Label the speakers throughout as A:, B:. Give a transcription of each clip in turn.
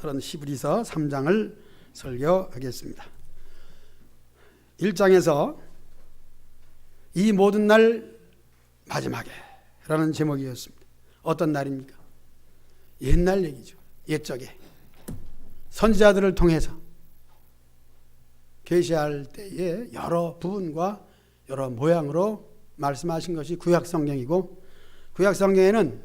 A: 오늘은 히브리서 3장을 설교하겠습니다. 1장에서 이 모든 날 마지막에 라는 제목이었습니다. 어떤 날입니까? 옛날 얘기죠. 옛적에 선지자들을 통해서 계시할 때에 여러 부분과 여러 모양으로 말씀하신 것이 구약성경이고, 구약성경에는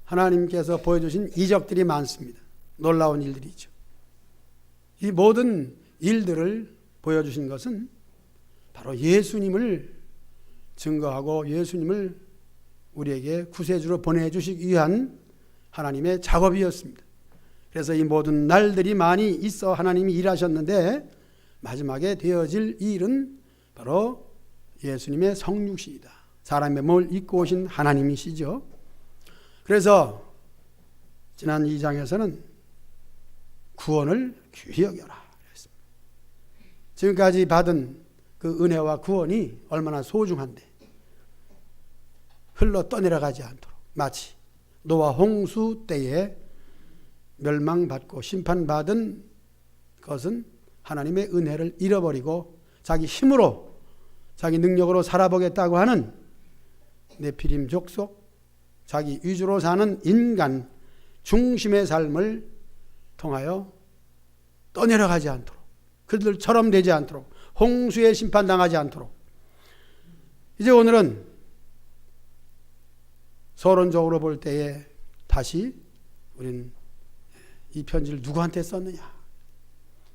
A: 하나님께서 보여주신 이적들이 많습니다. 놀라운 일들이죠. 이 모든 일들을 보여주신 것은 바로 예수님을 증거하고 예수님을 우리에게 구세주로 보내주시기 위한 하나님의 작업이었습니다. 그래서 이 모든 날들이 많이 있어 하나님이 일하셨는데, 마지막에 되어질 일은 바로 예수님의 성육신이다. 사람의 몸을 입고 오신 하나님이시죠. 그래서 지난 2장에서는 구원을 귀히 여겨라 했습니다. 지금까지 받은 그 은혜와 구원이 얼마나 소중한데 흘러 떠내려가지 않도록, 마치 노아 홍수 때에 멸망받고 심판받은 것은 하나님의 은혜를 잃어버리고 자기 힘으로 자기 능력으로 살아보겠다고 하는 네피림 족속, 자기 위주로 사는 인간 중심의 삶을 통하여 떠내려가지 않도록, 그들처럼 되지 않도록, 홍수에 심판당하지 않도록, 이제 오늘은 서론적으로 볼 때에 다시 우리는 이 편지를 누구한테 썼느냐?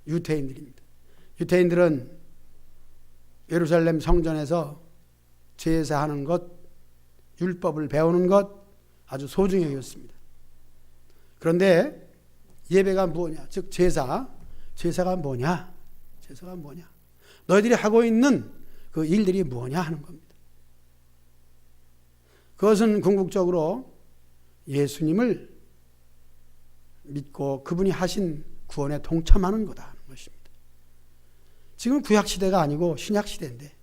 A: 유대인들입니다. 유대인들은 예루살렘 성전에서 제사하는 것, 율법을 배우는 것 아주 소중히 여겼습니다. 그런데 예배가 뭐냐? 즉 제사가 뭐냐? 제사가 뭐냐? 너희들이 하고 있는 그 일들이 뭐냐 하는 겁니다. 그것은 궁극적으로 예수님을 믿고 그분이 하신 구원에 동참하는 거다 하는 것입니다. 지금 구약시대가 아니고 신약시대인데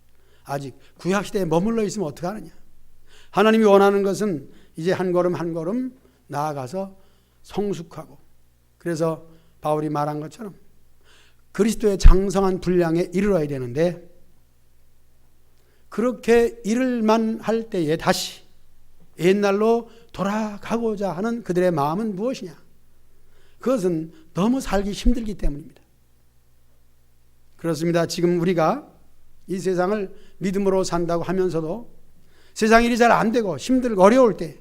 A: 아직 구약시대에 머물러 있으면 어떡하느냐? 하나님이 원하는 것은 이제 한 걸음 한 걸음 나아가서 성숙하고, 그래서 바울이 말한 것처럼 그리스도의 장성한 분량에 이르러야 되는데, 그렇게 이를만 할 때에 다시 옛날로 돌아가고자 하는 그들의 마음은 무엇이냐? 그것은 너무 살기 힘들기 때문입니다. 그렇습니다. 지금 우리가 이 세상을 믿음으로 산다고 하면서도 세상 일이 잘 안 되고 힘들고 어려울 때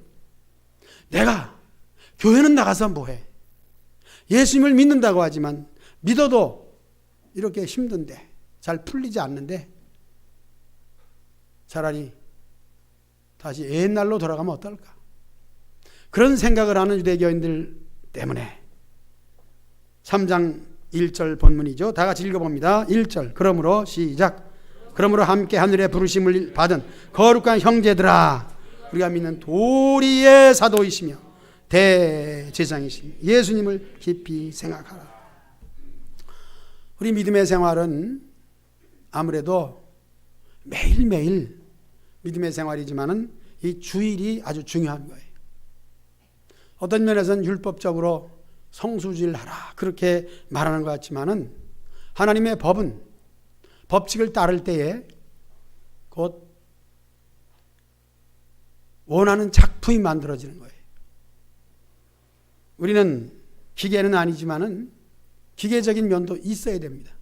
A: 내가 교회는 나가서 뭐해? 예수님을 믿는다고 하지만 믿어도 이렇게 힘든데, 잘 풀리지 않는데, 차라리 다시 옛날로 돌아가면 어떨까? 그런 생각을 하는 유대교인들 때문에 3장 1절 본문이죠. 다 같이 읽어봅니다. 1절. 그러므로 시작. 그러므로 함께 하늘의 부르심을 받은 거룩한 형제들아, 우리가 믿는 도리의 사도이시며 대제사장이시며 예수님을 깊이 생각하라. 우리 믿음의 생활은 아무래도 매일매일 믿음의 생활이지만은 이 주일이 아주 중요한 거예요. 어떤 면에서는 율법적으로 성수질하라 그렇게 말하는 것 같지만은 하나님의 법은 법칙을 따를 때에 곧 원하는 작품이 만들어지는 거예요. 우리는 기계는 아니지만은 기계적인 면도 있어야 됩니다.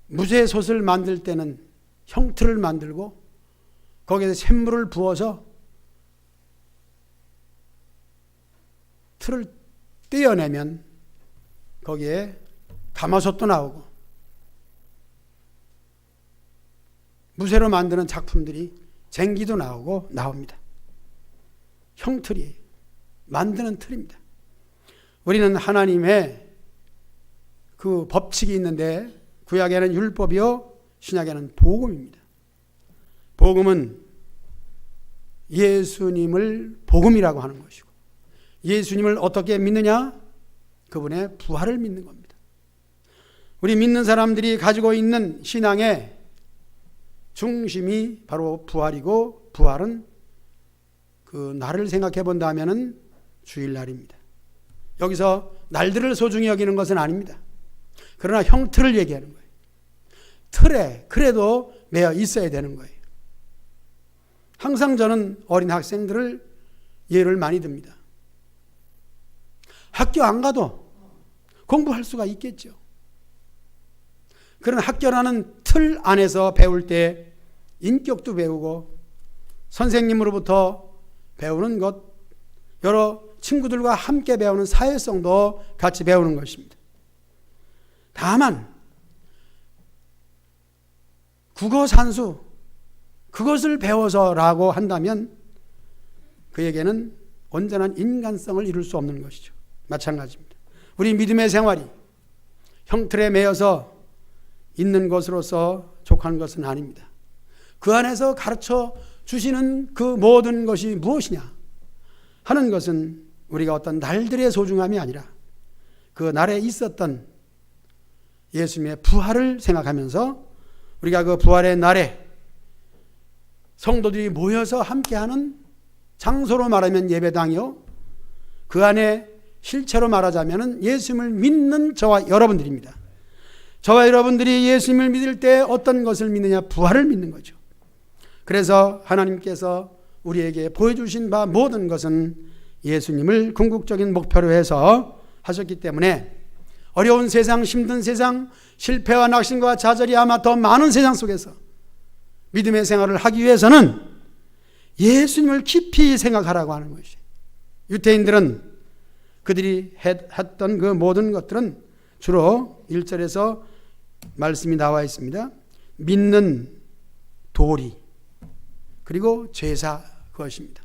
A: 무쇠솥을 만들 때는 형틀을 만들고 거기에서 샘물을 부어서 틀을 떼어내면 거기에 가마솥도 나오고, 무쇠로 만드는 작품들이 쟁기도 나오고 나옵니다. 형틀이에요. 만드는 틀입니다. 우리는 하나님의 그 법칙이 있는데, 구약에는 율법이요 신약에는 복음입니다. 복음은 예수님을 복음이라고 하는 것이고, 예수님을 어떻게 믿느냐? 그분의 부활을 믿는 겁니다. 우리 믿는 사람들이 가지고 있는 신앙의 중심이 바로 부활이고, 부활은 그 날을 생각해 본다면은 주일날입니다. 여기서 날들을 소중히 여기는 것은 아닙니다. 그러나 형틀을 얘기하는 거예요. 틀에 그래도 매여 있어야 되는 거예요. 항상 저는 어린 학생들을 예를 많이 듭니다. 학교 안 가도 공부할 수가 있겠죠. 그런 학교라는 틀 안에서 배울 때 인격도 배우고 선생님으로부터 배우는 것, 여러 친구들과 함께 배우는 사회성도 같이 배우는 것입니다. 다만 국어 산수 그것을 배워서라고 한다면 그에게는 온전한 인간성을 이룰 수 없는 것이죠. 마찬가지입니다. 우리 믿음의 생활이 형틀에 매여서 있는 것으로서 족한 것은 아닙니다. 그 안에서 가르쳐 주시는 그 모든 것이 무엇이냐 하는 것은 우리가 어떤 날들의 소중함이 아니라 그 날에 있었던 예수님의 부활을 생각하면서 우리가 그 부활의 날에 성도들이 모여서 함께하는 장소로 말하면 예배당이요, 그 안에 실체로 말하자면 예수님을 믿는 저와 여러분들입니다. 저와 여러분들이 예수님을 믿을 때 어떤 것을 믿느냐? 부활을 믿는 거죠. 그래서 하나님께서 우리에게 보여주신 바 모든 것은 예수님을 궁극적인 목표로 해서 하셨기 때문에 어려운 세상, 힘든 세상, 실패와 낙심과 좌절이 아마 더 많은 세상 속에서 믿음의 생활을 하기 위해서는 예수님을 깊이 생각하라고 하는 것이에요. 유대인들은 그들이 했던 그 모든 것들은 주로 1절에서 말씀이 나와 있습니다. 믿는 도리 그리고 제사 그것입니다.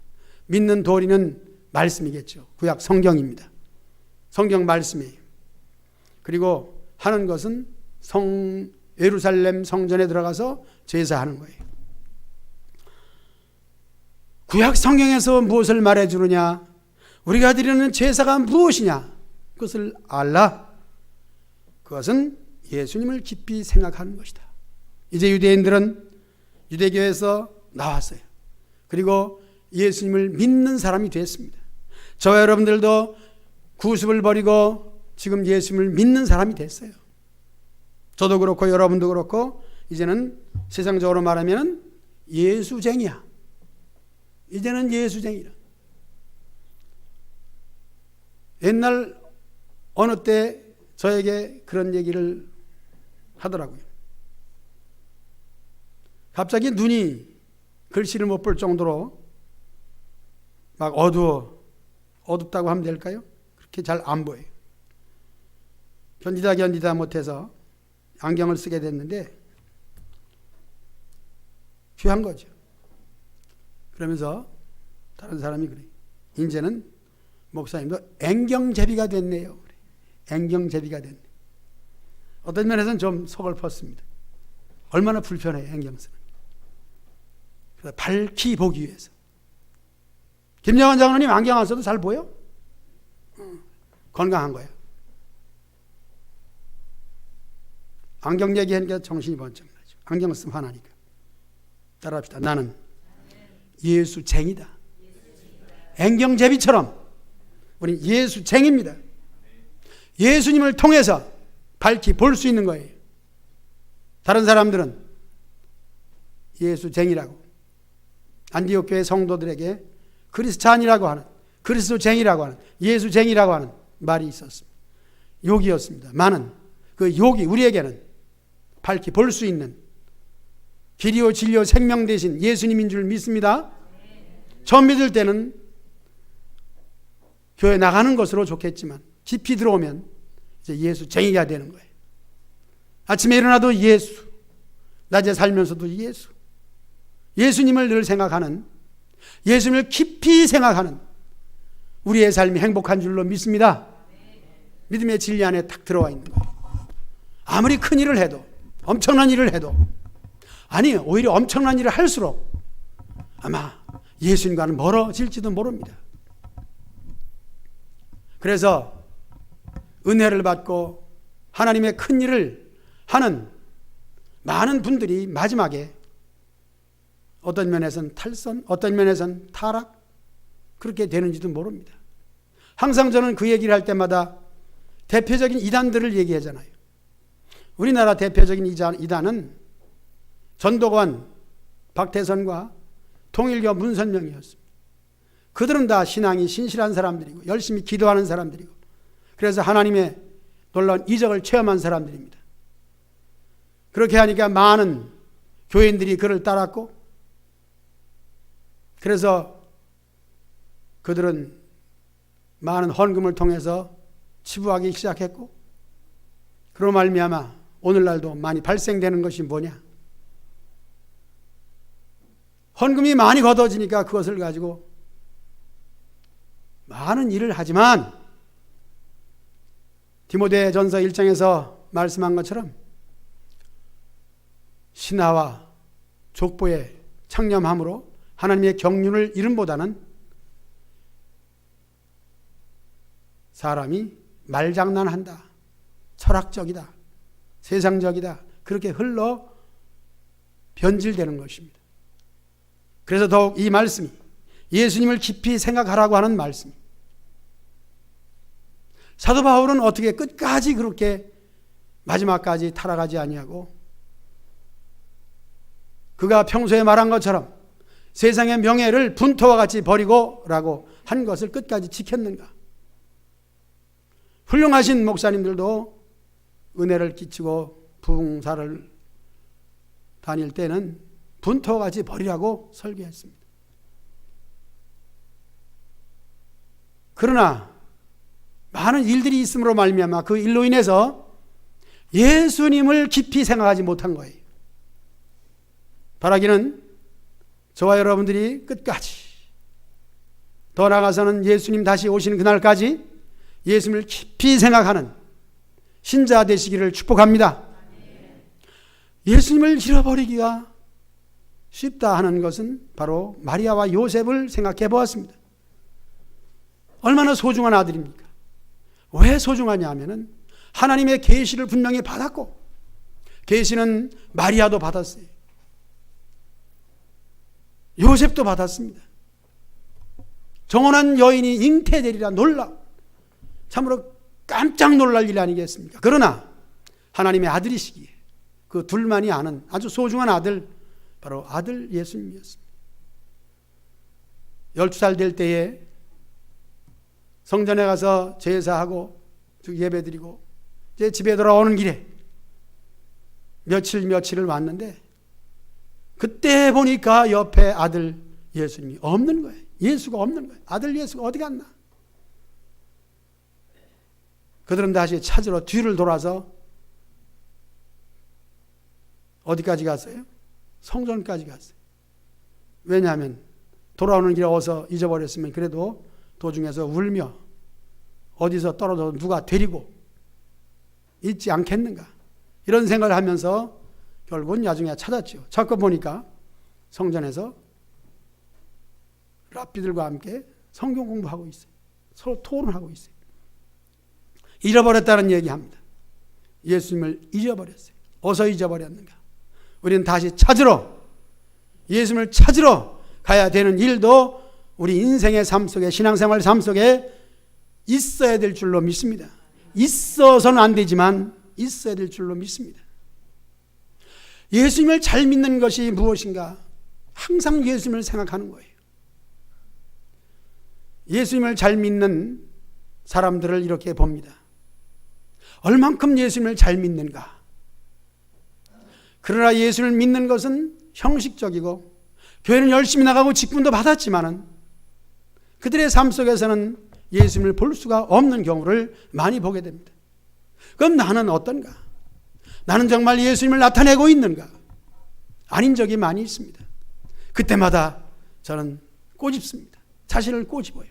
A: 믿는 도리는 말씀이겠죠. 구약 성경입니다. 성경 말씀이에요. 그리고 하는 것은 예루살렘 성전에 들어가서 제사하는 거예요. 구약 성경에서 무엇을 말해주느냐? 우리가 드리는 제사가 무엇이냐? 그것을 알라. 그것은 예수님을 깊이 생각하는 것이다. 이제 유대인들은 유대교에서 나왔어요. 그리고 예수님을 믿는 사람이 됐습니다. 저와 여러분들도 구습을 버리고 지금 예수님을 믿는 사람이 됐어요. 저도 그렇고 여러분도 그렇고 이제는 세상적으로 말하면 예수쟁이야. 이제는 예수쟁이라. 옛날 어느 때 저에게 그런 얘기를 하더라고요. 갑자기 눈이 글씨를 못 볼 정도로 막 어둡다고 하면 될까요? 그렇게 잘 안 보여요. 견디다 못해서 안경을 쓰게 됐는데 귀한 거죠. 그러면서 다른 사람이 그래요. 이제는 목사님도 앵경제비가 됐네요. 앵경제비가 됐네. 어떤 면에서는 좀 서글펐습니다. 얼마나 불편해요, 앵경 쓰는. 그래서 밝히 보기 위해서. 김영환 장로님 안경 안 써도 잘 보여? 건강한 거예요. 안경 얘기하니까 정신이 번쩍 나죠. 안경 쓰면 화나니까. 따라합시다. 나는 예수쟁이다. 앵경제비처럼 우리 예수쟁입니다. 예수님을 통해서 밝히 볼 수 있는 거예요. 다른 사람들은 예수쟁이라고 안디옥 교회 성도들에게 그리스찬이라고 하는, 그리스도쟁이라고 하는, 예수쟁이라고 하는 말이 있었습니다. 욕이었습니다. 많은 그 욕이 우리에게는 밝히 볼 수 있는 길이요 진리요 생명 되신 예수님인 줄 믿습니다. 처음 믿을 때는 교회 나가는 것으로 좋겠지만 깊이 들어오면 이제 예수쟁이가 되는 거예요. 아침에 일어나도 예수, 낮에 살면서도 예수, 예수님을 늘 생각하는, 예수님을 깊이 생각하는 우리의 삶이 행복한 줄로 믿습니다. 믿음의 진리 안에 딱 들어와 있는 거예요. 아무리 큰 일을 해도, 엄청난 일을 해도, 아니 오히려 엄청난 일을 할수록 아마 예수님과는 멀어질지도 모릅니다. 그래서 은혜를 받고 하나님의 큰 일을 하는 많은 분들이 마지막에 어떤 면에서는 탈선, 어떤 면에서는 타락, 그렇게 되는지도 모릅니다. 항상 저는 그 얘기를 할 때마다 대표적인 이단들을 얘기하잖아요. 우리나라 대표적인 이단은 전도관 박태선과 통일교 문선명이었습니다. 그들은 다 신앙이 신실한 사람들이고 열심히 기도하는 사람들이고 그래서 하나님의 놀라운 이적을 체험한 사람들입니다. 그렇게 하니까 많은 교인들이 그를 따랐고 그래서 그들은 많은 헌금을 통해서 치부하기 시작했고 그로 말미암아 오늘날도 많이 발생되는 것이 뭐냐? 헌금이 많이 걷어지니까 그것을 가지고 많은 일을 하지만 디모데전서 1장에서 말씀한 것처럼 신하와 족보에 창념함으로 하나님의 경륜을 이름보다는 사람이 말장난한다, 철학적이다, 세상적이다 그렇게 흘러 변질되는 것입니다. 그래서 더욱 이 말씀이 예수님을 깊이 생각하라고 하는 말씀. 사도 바울은 어떻게 끝까지 그렇게 마지막까지 타락하지 아니하고 그가 평소에 말한 것처럼 세상의 명예를 분토와 같이 버리고 라고 한 것을 끝까지 지켰는가? 훌륭하신 목사님들도 은혜를 끼치고 부흥사를 다닐 때는 분토와 같이 버리라고 설교했습니다. 그러나 많은 일들이 있음으로 말미암아 그 일로 인해서 예수님을 깊이 생각하지 못한 거예요. 바라기는 저와 여러분들이 끝까지 더 나아가서는 예수님 다시 오시는 그날까지 예수님을 깊이 생각하는 신자 되시기를 축복합니다. 예수님을 잃어버리기가 쉽다 하는 것은 바로 마리아와 요셉을 생각해 보았습니다. 얼마나 소중한 아들입니까? 왜 소중하냐 하면은 하나님의 계시를 분명히 받았고 계시는 마리아도 받았어요. 요셉도 받았습니다. 정혼한 여인이 잉태되리라 놀라 참으로 깜짝 놀랄 일 아니겠습니까? 그러나 하나님의 아들이시기에 그 둘만이 아는 아주 소중한 아들 바로 아들 예수님이었습니다. 12살 될 때에 성전에 가서 제사하고 예배드리고 이제 집에 돌아오는 길에 며칠을 왔는데 그때 보니까 옆에 아들 예수님이 없는 거예요. 예수가 없는 거예요. 아들 예수가 어디 갔나? 그들은 다시 찾으러 뒤를 돌아서 어디까지 갔어요? 성전까지 갔어요. 왜냐하면 돌아오는 길에 어서 잊어버렸으면 그래도 도중에서 울며 어디서 떨어져 누가 데리고 있지 않겠는가 이런 생각을 하면서 결국은 나중에 찾았죠. 찾고 보니까 성전에서 랍비들과 함께 성경 공부하고 있어요. 서로 토론하고 있어요. 잃어버렸다는 얘기합니다. 예수님을 잊어버렸어요. 어서 잊어버렸는가? 우리는 다시 찾으러 예수님을 찾으러 가야 되는 일도 우리 인생의 삶 속에 신앙생활 삶 속에 있어야 될 줄로 믿습니다. 있어서는 안 되지만 있어야 될 줄로 믿습니다. 예수님을 잘 믿는 것이 무엇인가? 항상 예수님을 생각하는 거예요. 예수님을 잘 믿는 사람들을 이렇게 봅니다. 얼만큼 예수님을 잘 믿는가? 그러나 예수를 믿는 것은 형식적이고 교회는 열심히 나가고 직분도 받았지만은 그들의 삶 속에서는 예수님을 볼 수가 없는 경우를 많이 보게 됩니다. 그럼 나는 어떤가? 나는 정말 예수님을 나타내고 있는가? 아닌 적이 많이 있습니다. 그때마다 저는 꼬집습니다. 자신을 꼬집어요.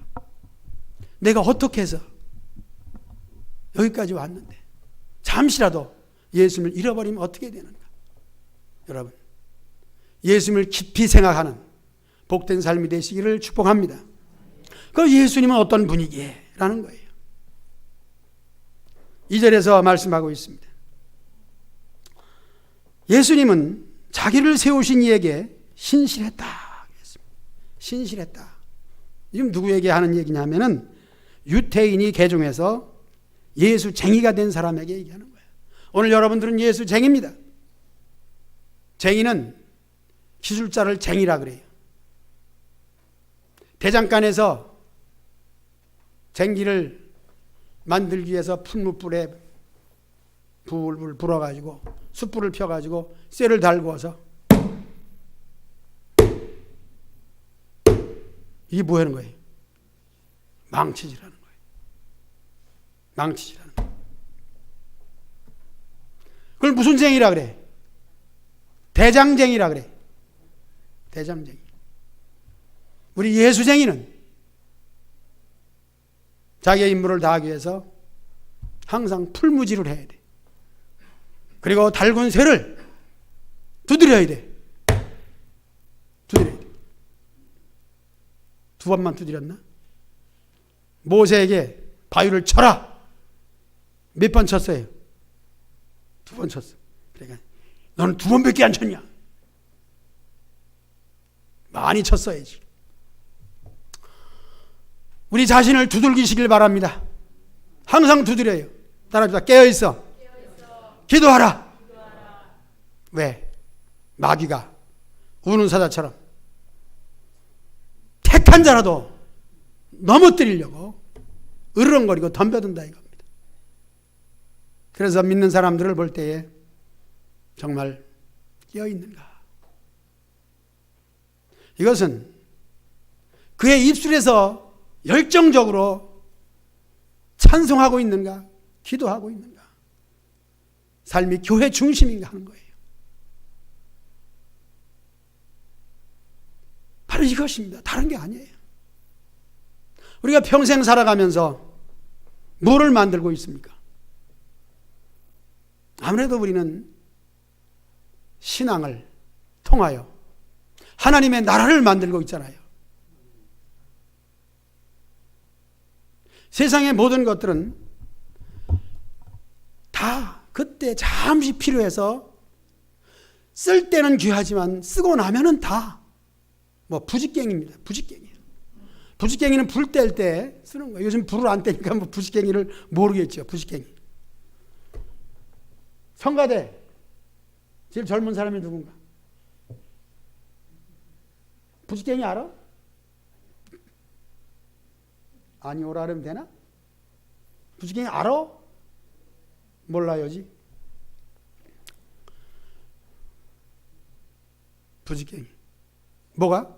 A: 내가 어떻게 해서 여기까지 왔는데 잠시라도 예수님을 잃어버리면 어떻게 되는가? 여러분, 예수님을 깊이 생각하는 복된 삶이 되시기를 축복합니다. 그 예수님은 어떤 분이기에? 라는 거예요. 2절에서 말씀하고 있습니다. 예수님은 자기를 세우신 이에게 신실했다. 신실했다. 지금 누구에게 하는 얘기냐면은 유태인이 개종해서 예수쟁이가 된 사람에게 얘기하는 거예요. 오늘 여러분들은 예수쟁이입니다. 쟁이는 기술자를 쟁이라 그래요. 대장간에서 쟁기를 만들기 위해서 풀무불에 불을 불어가지고 숯불을 펴가지고 쇠를 달구어서 이게 뭐 하는 거예요? 망치질하는 거예요. 망치질하는 거예요. 그걸 무슨 쟁이라 그래? 대장쟁이라 그래. 대장쟁이. 우리 예수쟁이는 자기의 임무를 다하기 위해서 항상 풀무질을 해야 돼. 그리고 달군 쇠를 두드려야 돼. 두드려야 돼. 두 번만 두드렸나? 모세에게 바위를 쳐라. 몇 번 쳤어요? 두 번 쳤어. 그러니까 너는 두 번밖에 안 쳤냐? 많이 쳤어야지. 우리 자신을 두들기시길 바랍니다. 항상 두드려요. 따라합시다. 깨어있어. 기도하라. 왜? 마귀가 우는 사자처럼 택한 자라도 넘어뜨리려고 으르렁거리고 덤벼든다 이겁니다. 그래서 믿는 사람들을 볼 때에 정말 깨어있는가? 이것은 그의 입술에서 열정적으로 찬송하고 있는가? 기도하고 있는가? 삶이 교회 중심인가 하는 거예요. 바로 이것입니다. 다른 게 아니에요. 우리가 평생 살아가면서 뭐를 만들고 있습니까? 아무래도 우리는 신앙을 통하여 하나님의 나라를 만들고 있잖아요. 세상의 모든 것들은 다 그때 잠시 필요해서 쓸 때는 귀하지만 쓰고 나면은 다 뭐 부직갱입니다. 부직갱이에요. 부직갱이는 불 뗄 때 쓰는 거예요. 요즘 불을 안 떼니까 뭐 부직갱이를 모르겠죠. 부직갱이. 성가대 제일 젊은 사람이 누군가? 부직갱이 알아? 아니 오라 하면 되나? 부직갱이 알아? 몰라요지. 부직갱이. 뭐가?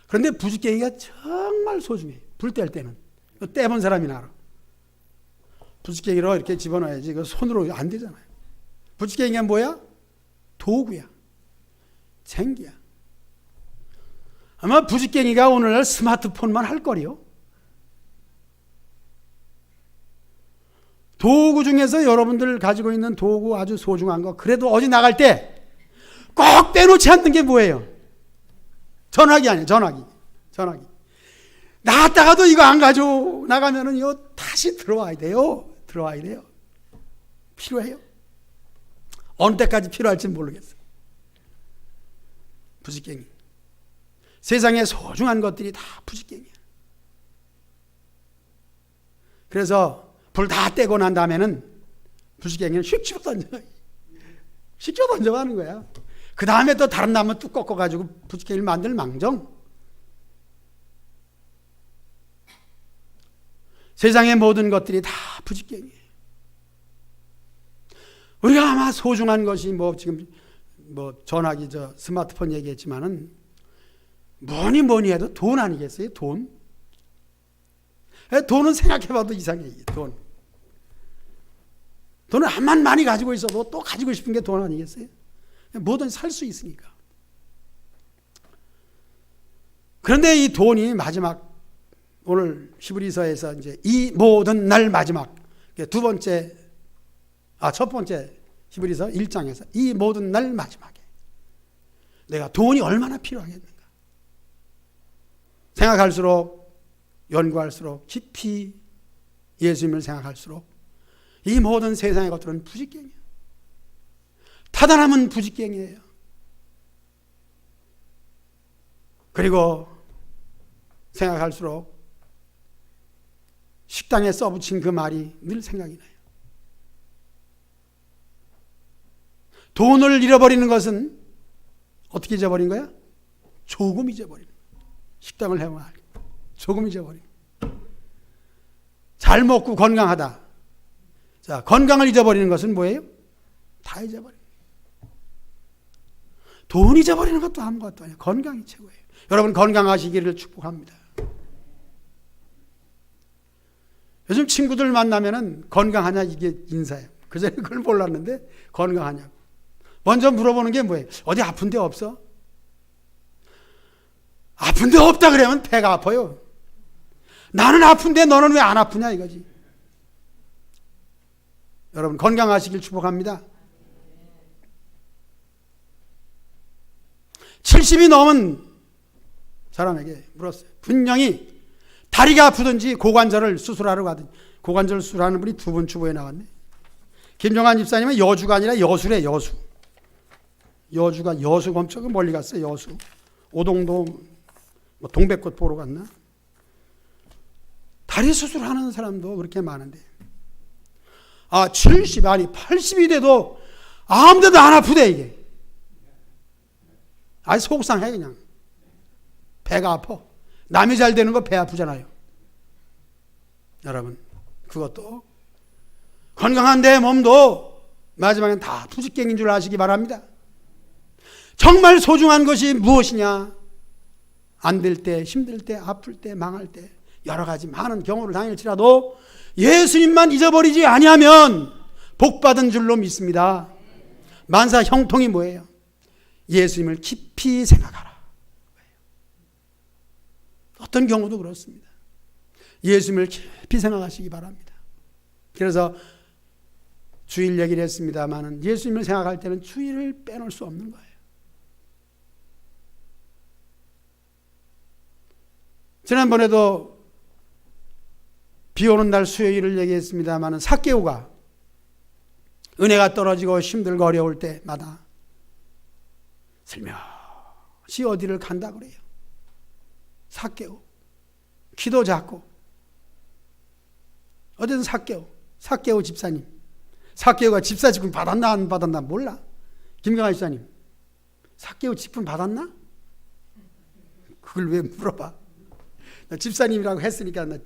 A: 그런데 부직갱이가 정말 소중해. 불 뗄 때는. 떼본 사람이나 알아. 부직갱이로 이렇게 집어넣어야지. 그 손으로 안 되잖아요. 부직갱이가 뭐야? 도구야. 쟁기야. 아마 부직갱이가 오늘날 스마트폰만 할 거리요. 도구 중에서 여러분들 가지고 있는 도구 아주 소중한 거, 그래도 어디 나갈 때 꼭 빼놓지 않는 게 뭐예요? 전화기 아니에요. 전화기. 나갔다가도 이거 안 가지고 나가면은 이거 다시 들어와야 돼요. 필요해요. 어느 때까지 필요할지 모르겠어요. 부직갱이. 세상에 소중한 것들이 다 부직갱이야. 그래서 불 다 떼고 난 다음에는 부직갱이는 휙 집어 던져가는 거야. 그 다음에 또 다른 나무 뚝 꺾어가지고 부직갱이를 만들 망정. 세상의 모든 것들이 다 부직갱이에요. 우리가 아마 소중한 것이 뭐 지금 뭐 전화기 스마트폰 얘기했지만은 뭐니 해도 돈 아니겠어요? 돈. 돈은 생각해봐도 이상해. 돈은 암만 많이 가지고 있어도 또 가지고 싶은 게 돈 아니겠어요? 뭐든 살 수 있으니까. 그런데 이 돈이 마지막 오늘 히브리서에서 이제 이 모든 날 마지막 첫 번째 히브리서 1장에서 이 모든 날 마지막에 내가 돈이 얼마나 필요하겠는가. 생각할수록 연구할수록 깊이 예수님을 생각할수록 이 모든 세상의 것들은 부직갱이에요. 타단함은 부직갱이에요. 그리고 생각할수록 식당에 써붙인 그 말이 늘 생각이 나요. 돈을 잃어버리는 것은 어떻게 잊어버린 거야? 조금 잊어버리는 거야. 식당을 해보면 조금 잊어버리는 거야. 잘 먹고 건강하다. 자, 건강을 잊어버리는 것은 뭐예요? 다 잊어버리는 거예요. 돈 잊어버리는 것도 아무것도 아니에요. 건강이 최고예요. 여러분 건강하시기를 축복합니다. 요즘 친구들 만나면은 건강하냐 이게 인사예요. 그전에 그걸 몰랐는데 건강하냐고. 먼저 물어보는 게 뭐예요? 어디 아픈 데 없어? 아픈 데 없다 그러면 배가 아파요. 나는 아픈데 너는 왜 안 아프냐 이거지. 여러분 건강하시길 축복합니다. 70이 넘은 사람에게 물었어요. 분명히 다리가 아프든지 고관절을 수술하러 가든지. 고관절 수술하는 분이 두 분 주보에 나왔네. 김정환 집사님은 여주가 아니라 여수래. 여수. 여주가 여수 검쪽은 멀리 갔어요. 여수. 오동도 뭐 동백꽃 보러 갔나? 다리 수술하는 사람도 그렇게 많은데 70 아니 80이 돼도 아무데도 안 아프대 이게. 속상해 그냥. 배가 아파. 남이 잘 되는 거 배 아프잖아요. 여러분 그것도 건강한 내 몸도 마지막엔 다 부직갱인 줄 아시기 바랍니다. 정말 소중한 것이 무엇이냐? 안 될 때, 힘들 때, 아플 때, 망할 때 여러 가지 많은 경우를 당할지라도 예수님만 잊어버리지 아니하면 복받은 줄로 믿습니다. 만사 형통이 뭐예요? 예수님을 깊이 생각하라. 어떤 경우도 그렇습니다. 예수님을 깊이 생각하시기 바랍니다. 그래서 주일 얘기를 했습니다만 예수님을 생각할 때는 주일을 빼놓을 수 없는 거예요. 지난번에도 비 오는 날 수요일을 얘기했습니다만 삭개오가 은혜가 떨어지고 힘들고 어려울 때마다 슬며시 어디를 간다 그래요. 삭개오. 키도 작고 어쨌든 삭개오 집사님. 삭개오가 집사 직분 받았나 안 받았나 몰라. 김경아 집사님 삭개오 직분 받았나? 그걸 왜 물어봐. 나 집사님이라고 했으니까 나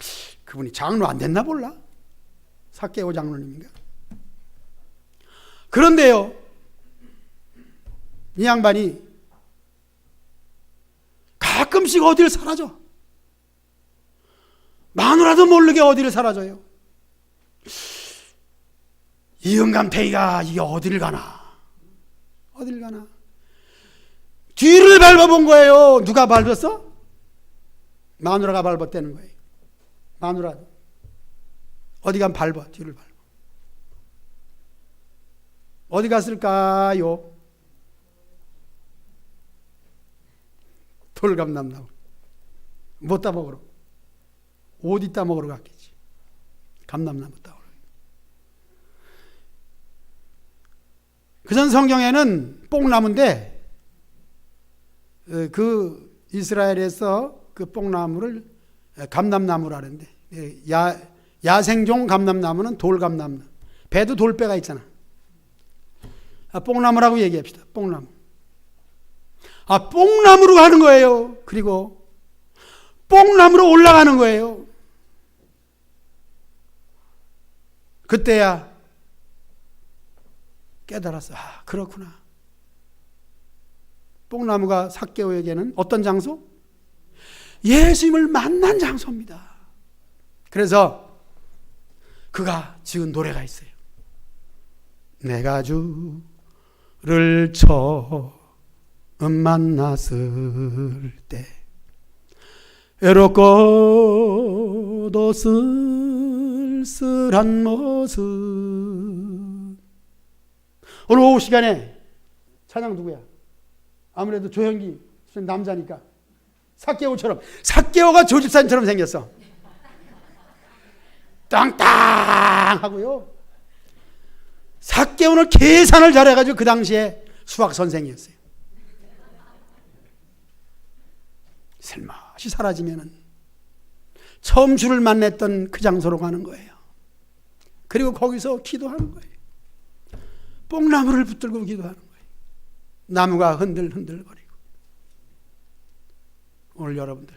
A: 그분이 장로 안 됐나 몰라. 삭개오 장로님인가. 그런데요 이 양반이 가끔씩 어디를 사라져. 마누라도 모르게 어디를 사라져요. 이 영감탱이가 이게 어디를 가나. 뒤를 밟아본 거예요. 누가 밟았어? 마누라가 밟았다는 거예요. 마누라 어디 가면 밟아. 뒤를 밟아. 어디 갔을까요? 돌감남나무. 뭐 따먹으러? 어디 따먹으러 갔겠지. 감남나무 따먹으러. 그전 성경에는 뽕나무인데 그 이스라엘에서 그 뽕나무를 감남나무라는데 야생종 감남나무는 돌감나무. 배도 돌배가 있잖아. 뽕나무라고 얘기합시다. 뽕나무. 뽕나무로 가는 거예요. 그리고 뽕나무로 올라가는 거예요. 그때야 깨달았어. 그렇구나. 뽕나무가 삭개오에게는 어떤 장소? 예수님을 만난 장소입니다. 그래서 그가 지은 노래가 있어요. 내가 주를 처음 만났을 때 외롭고도 쓸쓸한 모습. 오늘 오후 시간에 찬양 누구야? 아무래도 조현기 남자니까 삭개오처럼. 삭개오가 조집사님처럼 생겼어. 땅땅 하고요. 삭개오는 계산을 잘해가지고 그 당시에 수학 선생이었어요. 살며시 사라지면은 처음 주를 만났던 그 장소로 가는 거예요. 그리고 거기서 기도하는 거예요. 뽕나무를 붙들고 기도하는 거예요. 나무가 흔들흔들거리고. 오늘 여러분들,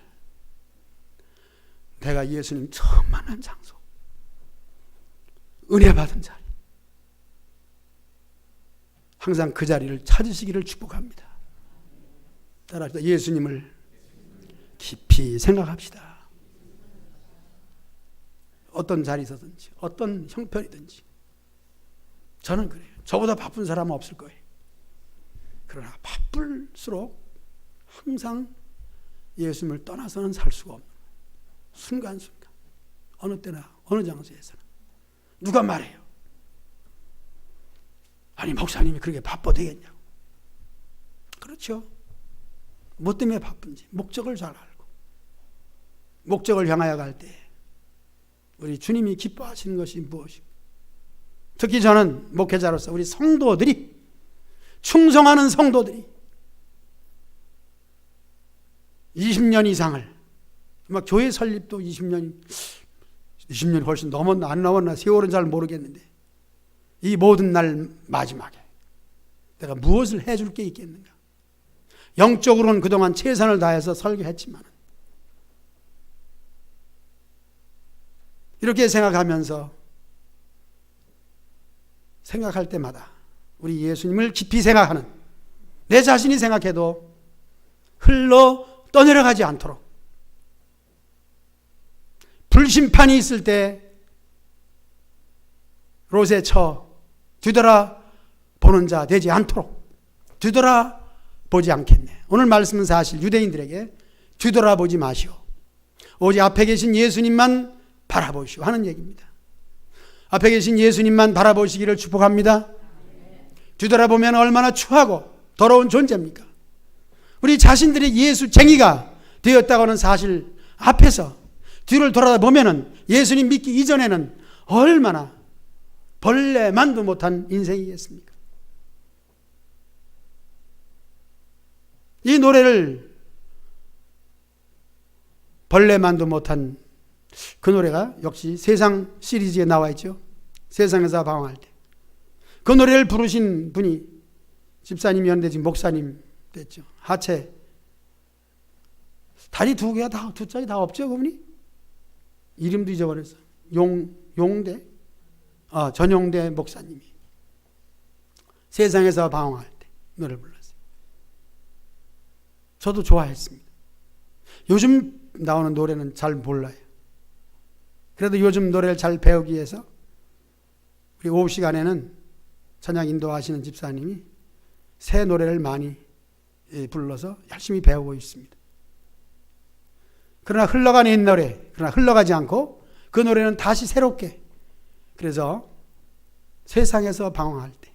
A: 내가 예수님 처음 만난 장소, 은혜 받은 자리, 항상 그 자리를 찾으시기를 축복합니다. 따라합시다. 예수님을 깊이 생각합시다. 어떤 자리서든지 어떤 형편이든지. 저는 그래요. 저보다 바쁜 사람은 없을 거예요. 그러나 바쁠수록 항상 예수님을 떠나서는 살 수가 없는 거예요. 순간순간 어느 때나 어느 장소에서는. 누가 말해요? 아니 목사님이 그렇게 바빠 되겠냐고. 그렇죠. 뭐 때문에 바쁜지 목적을 잘 알고 목적을 향하여 갈 때 우리 주님이 기뻐하시는 것이 무엇이고, 특히 저는 목회자로서 우리 성도들이, 충성하는 성도들이 20년 이상을, 막 교회 설립도 20년이 훨씬 넘었나 안 넘었나 세월은 잘 모르겠는데, 이 모든 날 마지막에 내가 무엇을 해줄 게 있겠는가. 영적으로는 그동안 최선을 다해서 설교했지만 이렇게 생각하면서 생각할 때마다 우리 예수님을 깊이 생각하는, 내 자신이 생각해도 흘러 떠내려가지 않도록, 불심판이 있을 때 롯에 처 뒤돌아보는 자 되지 않도록 뒤돌아보지 않겠네. 오늘 말씀은 사실 유대인들에게 뒤돌아보지 마시오, 오직 앞에 계신 예수님만 바라보시오 하는 얘기입니다. 앞에 계신 예수님만 바라보시기를 축복합니다. 뒤돌아보면 얼마나 추하고 더러운 존재입니까? 우리 자신들이 예수쟁이가 되었다고는 사실 앞에서 뒤를 돌아보면 예수님 믿기 이전에는 얼마나 벌레만도 못한 인생이겠습니까? 이 노래를, 벌레만도 못한 그 노래가 역시 세상 시리즈에 나와 있죠. 세상에서 방황할 때. 그 노래를 부르신 분이 집사님이었는데 지금 목사님 됐죠. 하체 다리 두 개가 다, 두 짝이 다 없죠, 그분이? 이름도 잊어버렸어. 용대? 전용대 목사님이 세상에서 방황할 때 노래를 불렀어요. 저도 좋아했습니다. 요즘 나오는 노래는 잘 몰라요. 그래도 요즘 노래를 잘 배우기 위해서 우리 오후 시간에는 찬양 인도하시는 집사님이 새 노래를 많이 불러서 열심히 배우고 있습니다. 그러나 흘러간 옛 노래, 그러나 흘러가지 않고 그 노래는 다시 새롭게, 그래서 세상에서 방황할 때,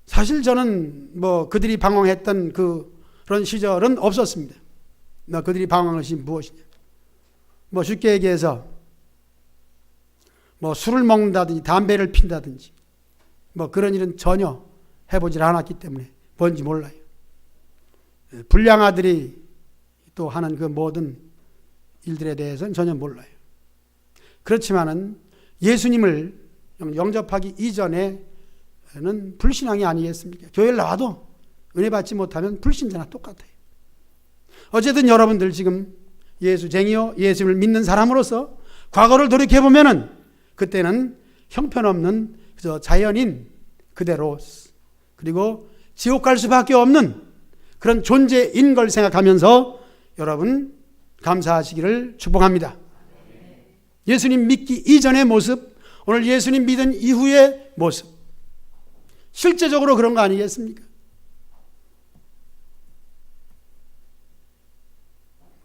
A: 사실 저는 뭐 그들이 방황했던 그런 시절은 없었습니다. 그들이 방황한 것이 무엇이냐. 뭐 쉽게 얘기해서 뭐 술을 먹는다든지 담배를 핀다든지 뭐 그런 일은 전혀 해보질 않았기 때문에 뭔지 몰라요. 불량 아들이 또 하는 그 모든 일들에 대해서는 전혀 몰라요. 그렇지만은 예수님을 영접하기 이전에는 불신앙이 아니겠습니까? 교회를 나와도 은혜 받지 못하면 불신자나 똑같아요. 어쨌든 여러분들 지금 예수쟁이요, 예수를 믿는 사람으로서 과거를 돌이켜보면은 그때는 형편없는 그저 자연인 그대로, 그리고 지옥 갈 수밖에 없는 그런 존재인 걸 생각하면서 여러분 감사하시기를 축복합니다. 예수님 믿기 이전의 모습, 오늘 예수님 믿은 이후의 모습, 실제적으로 그런 거 아니겠습니까?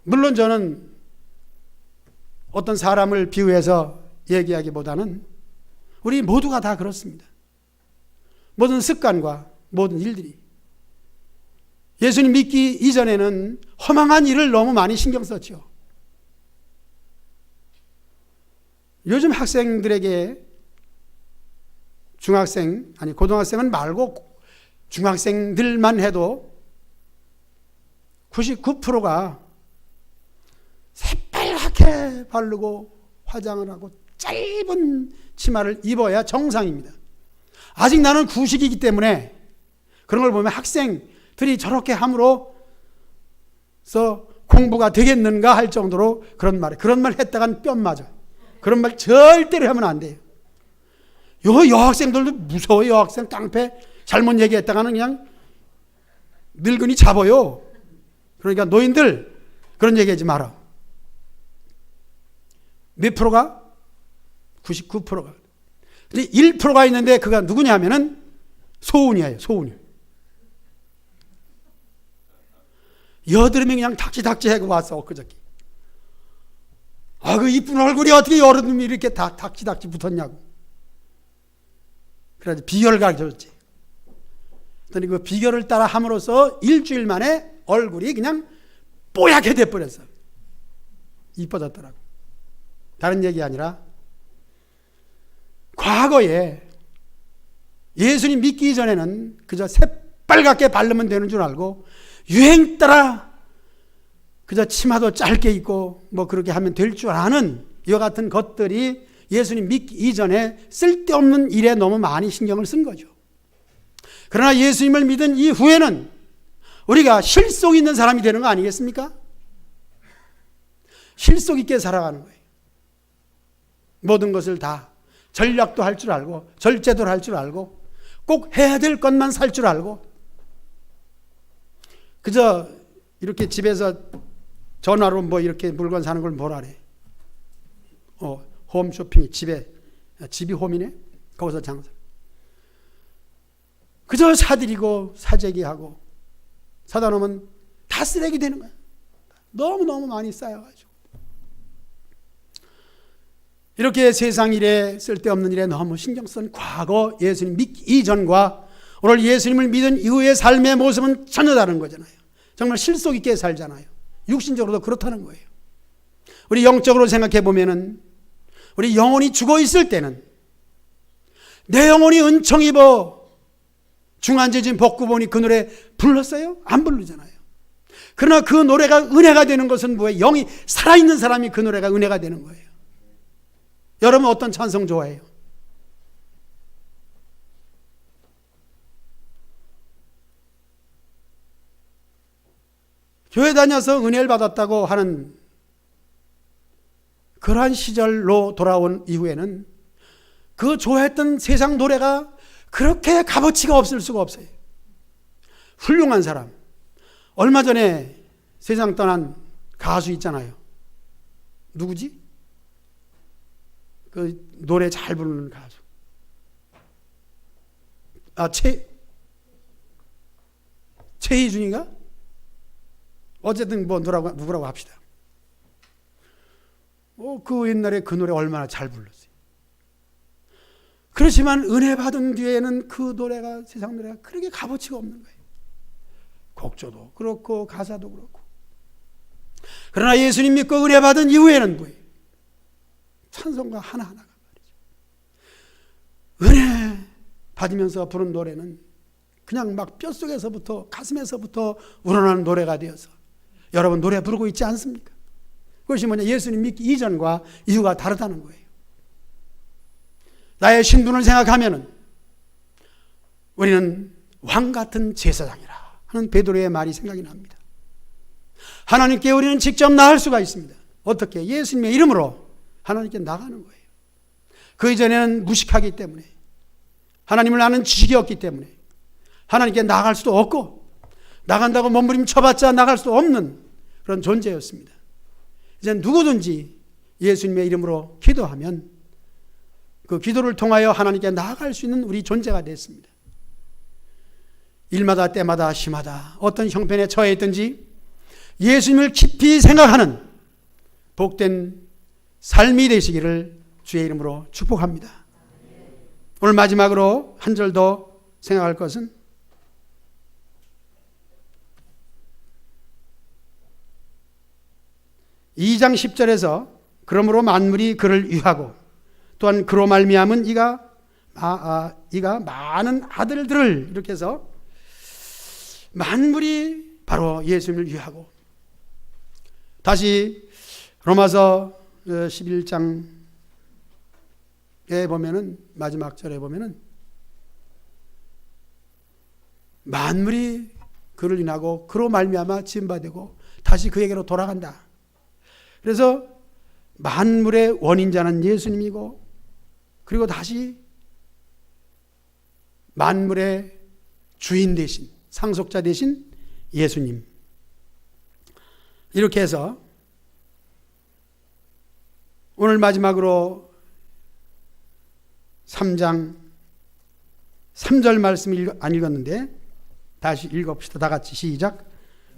A: 물론 저는 어떤 사람을 비유해서 얘기하기보다는 우리 모두가 다 그렇습니다. 모든 습관과 모든 일들이. 예수님 믿기 이전에는 허망한 일을 너무 많이 신경 썼죠. 요즘 학생들에게 고등학생은 말고 중학생들만 해도 99%가 새빨갛게 바르고 화장을 하고 짧은 치마를 입어야 정상입니다. 아직 나는 구식이기 때문에 그런 걸 보면 학생들이 저렇게 함으로써 공부가 되겠는가 할 정도로 그런 말 했다간 뺨 맞아. 그런 말 절대로 하면 안 돼요. 여학생들도 무서워요. 여학생 깡패 잘못 얘기했다가는 그냥 늙은이 잡아요. 그러니까 노인들 그런 얘기하지 마라. 몇 프로가? 99%가. 근데 1%가 있는데 그가 누구냐면은 소운이에요. 소운이. 여드름이 그냥 닥치닥치 하고 왔어. 엊그저께. 그 이쁜 얼굴이 어떻게 여드름이 이렇게 닥치닥치 붙었냐고. 그래서 비결을 가르쳐줬지. 그랬더니 그 비결을 따라 함으로써 일주일 만에 얼굴이 그냥 뽀얗게 돼버렸어. 이뻐졌더라고. 다른 얘기 아니라 과거에 예수님 믿기 전에는 그저 새빨갛게 바르면 되는 줄 알고 유행 따라 그저 치마도 짧게 입고 뭐 그렇게 하면 될 줄 아는 이와 같은 것들이 예수님 믿기 이전에 쓸데없는 일에 너무 많이 신경을 쓴 거죠. 그러나 예수님을 믿은 이후에는 우리가 실속 있는 사람이 되는 거 아니겠습니까? 실속 있게 살아가는 거예요. 모든 것을 다 전략도 할 줄 알고 절제도 할 줄 알고 꼭 해야 될 것만 살 줄 알고 그저 이렇게 집에서 전화로 뭐 이렇게 물건 사는 걸 뭐라 그래? 홈쇼핑이 집이 홈이네? 거기서 장사. 그저 사들이고 사재기하고 사다 놓으면 다 쓰레기 되는 거야. 너무너무 많이 쌓여가지고. 이렇게 세상 일에 쓸데없는 일에 너무 신경 쓴 과거 예수님 믿기 이전과 오늘 예수님을 믿은 이후의 삶의 모습은 전혀 다른 거잖아요. 정말 실속 있게 살잖아요. 육신적으로도 그렇다는 거예요. 우리 영적으로 생각해 보면은 우리 영혼이 죽어 있을 때는 내 영혼이 은총 입어 중한제진 복구보니 그 노래 불렀어요? 안 부르잖아요. 그러나 그 노래가 은혜가 되는 것은 뭐예요? 영이 살아있는 사람이 그 노래가 은혜가 되는 거예요. 여러분 어떤 찬송 좋아해요? 교회 다녀서 은혜를 받았다고 하는 그러한 시절로 돌아온 이후에는 그 좋아했던 세상 노래가 그렇게 값어치가 없을 수가 없어요. 훌륭한 사람. 얼마 전에 세상 떠난 가수 있잖아요. 누구지? 그 노래 잘 부르는 가수. 최희준인가? 어쨌든 뭐 누구라고 합시다. 그 옛날에 그 노래 얼마나 잘 불렀어요. 그렇지만 은혜 받은 뒤에는 그 노래가 세상 노래가 그렇게 값어치가 없는 거예요. 곡조도 그렇고 가사도 그렇고. 그러나 예수님 믿고 은혜 받은 이후에는 뭐예요? 찬송가 하나하나가 말이죠. 은혜 받으면서 부른 노래는 그냥 막 뼛속에서부터 가슴에서부터 우러나는 노래가 되어서 여러분 노래 부르고 있지 않습니까? 그것이 뭐냐? 예수님 믿기 이전과 이후가 다르다는 거예요. 나의 신분을 생각하면은 우리는 왕 같은 제사장이라 하는 베드로의 말이 생각이 납니다. 하나님께 우리는 직접 나갈 수가 있습니다. 어떻게? 예수님의 이름으로 하나님께 나가는 거예요. 그 이전에는 무식하기 때문에 하나님을 아는 지식이 없기 때문에 하나님께 나갈 수도 없고 나간다고 몸부림 쳐봤자 나갈 수 없는 그런 존재였습니다. 이제 누구든지 예수님의 이름으로 기도하면 그 기도를 통하여 하나님께 나아갈 수 있는 우리 존재가 됐습니다. 일마다 때마다 시마다 어떤 형편에 처해 있든지 예수님을 깊이 생각하는 복된 삶이 되시기를 주의 이름으로 축복합니다. 오늘 마지막으로 한 절 더 생각할 것은 (2장 10절에서) 그러므로 만물이 그를 위하고 또한 그로 말미암은 이가 많은 아들들을 이렇게 해서 만물이 바로 예수님을 위하고, 다시 로마서 11장에 보면은 마지막 절에 보면은 만물이 그를 인하고 그로 말미암아 지은 바 되고 다시 그에게로 돌아간다. 그래서 만물의 원인자는 예수님이고, 그리고 다시 만물의 주인 대신, 상속자 대신 예수님. 이렇게 해서 오늘 마지막으로 3장 3절 말씀 안 읽었는데 다시 읽어봅시다. 다 같이 시작.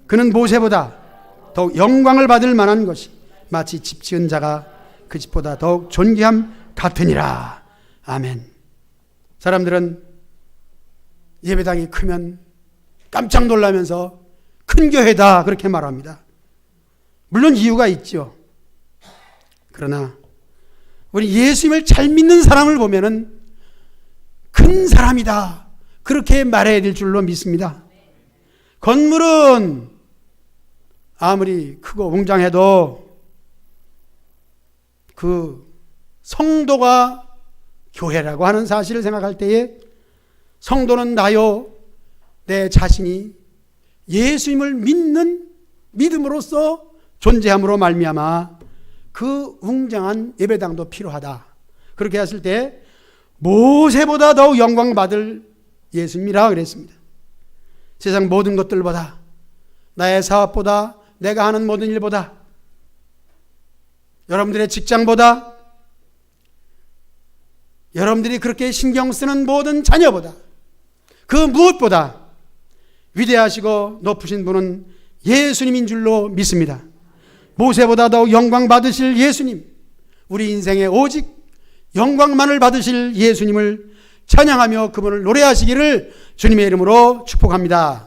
A: 그는 모세보다 더욱 영광을 받을 만한 것이 마치 집 지은 자가 그 집보다 더욱 존귀함 같으니라. 아멘. 사람들은 예배당이 크면 깜짝 놀라면서 큰 교회다 그렇게 말합니다. 물론 이유가 있죠. 그러나 우리 예수님을 잘 믿는 사람을 보면은 큰 사람이다 그렇게 말해야 될 줄로 믿습니다. 건물은 아무리 크고 웅장해도 그 성도가 교회라고 하는 사실을 생각할 때에 성도는 나요, 내 자신이 예수님을 믿는 믿음으로써 존재함으로 말미암아 그 웅장한 예배당도 필요하다. 그렇게 했을 때 모세보다 더욱 영광 받을 예수님이라 그랬습니다. 세상 모든 것들보다, 나의 사업보다, 내가 하는 모든 일보다, 여러분들의 직장보다, 여러분들이 그렇게 신경 쓰는 모든 자녀보다, 그 무엇보다 위대하시고 높으신 분은 예수님인 줄로 믿습니다. 모세보다 더욱 영광 받으실 예수님, 우리 인생에 오직 영광만을 받으실 예수님을 찬양하며 그분을 노래하시기를 주님의 이름으로 축복합니다.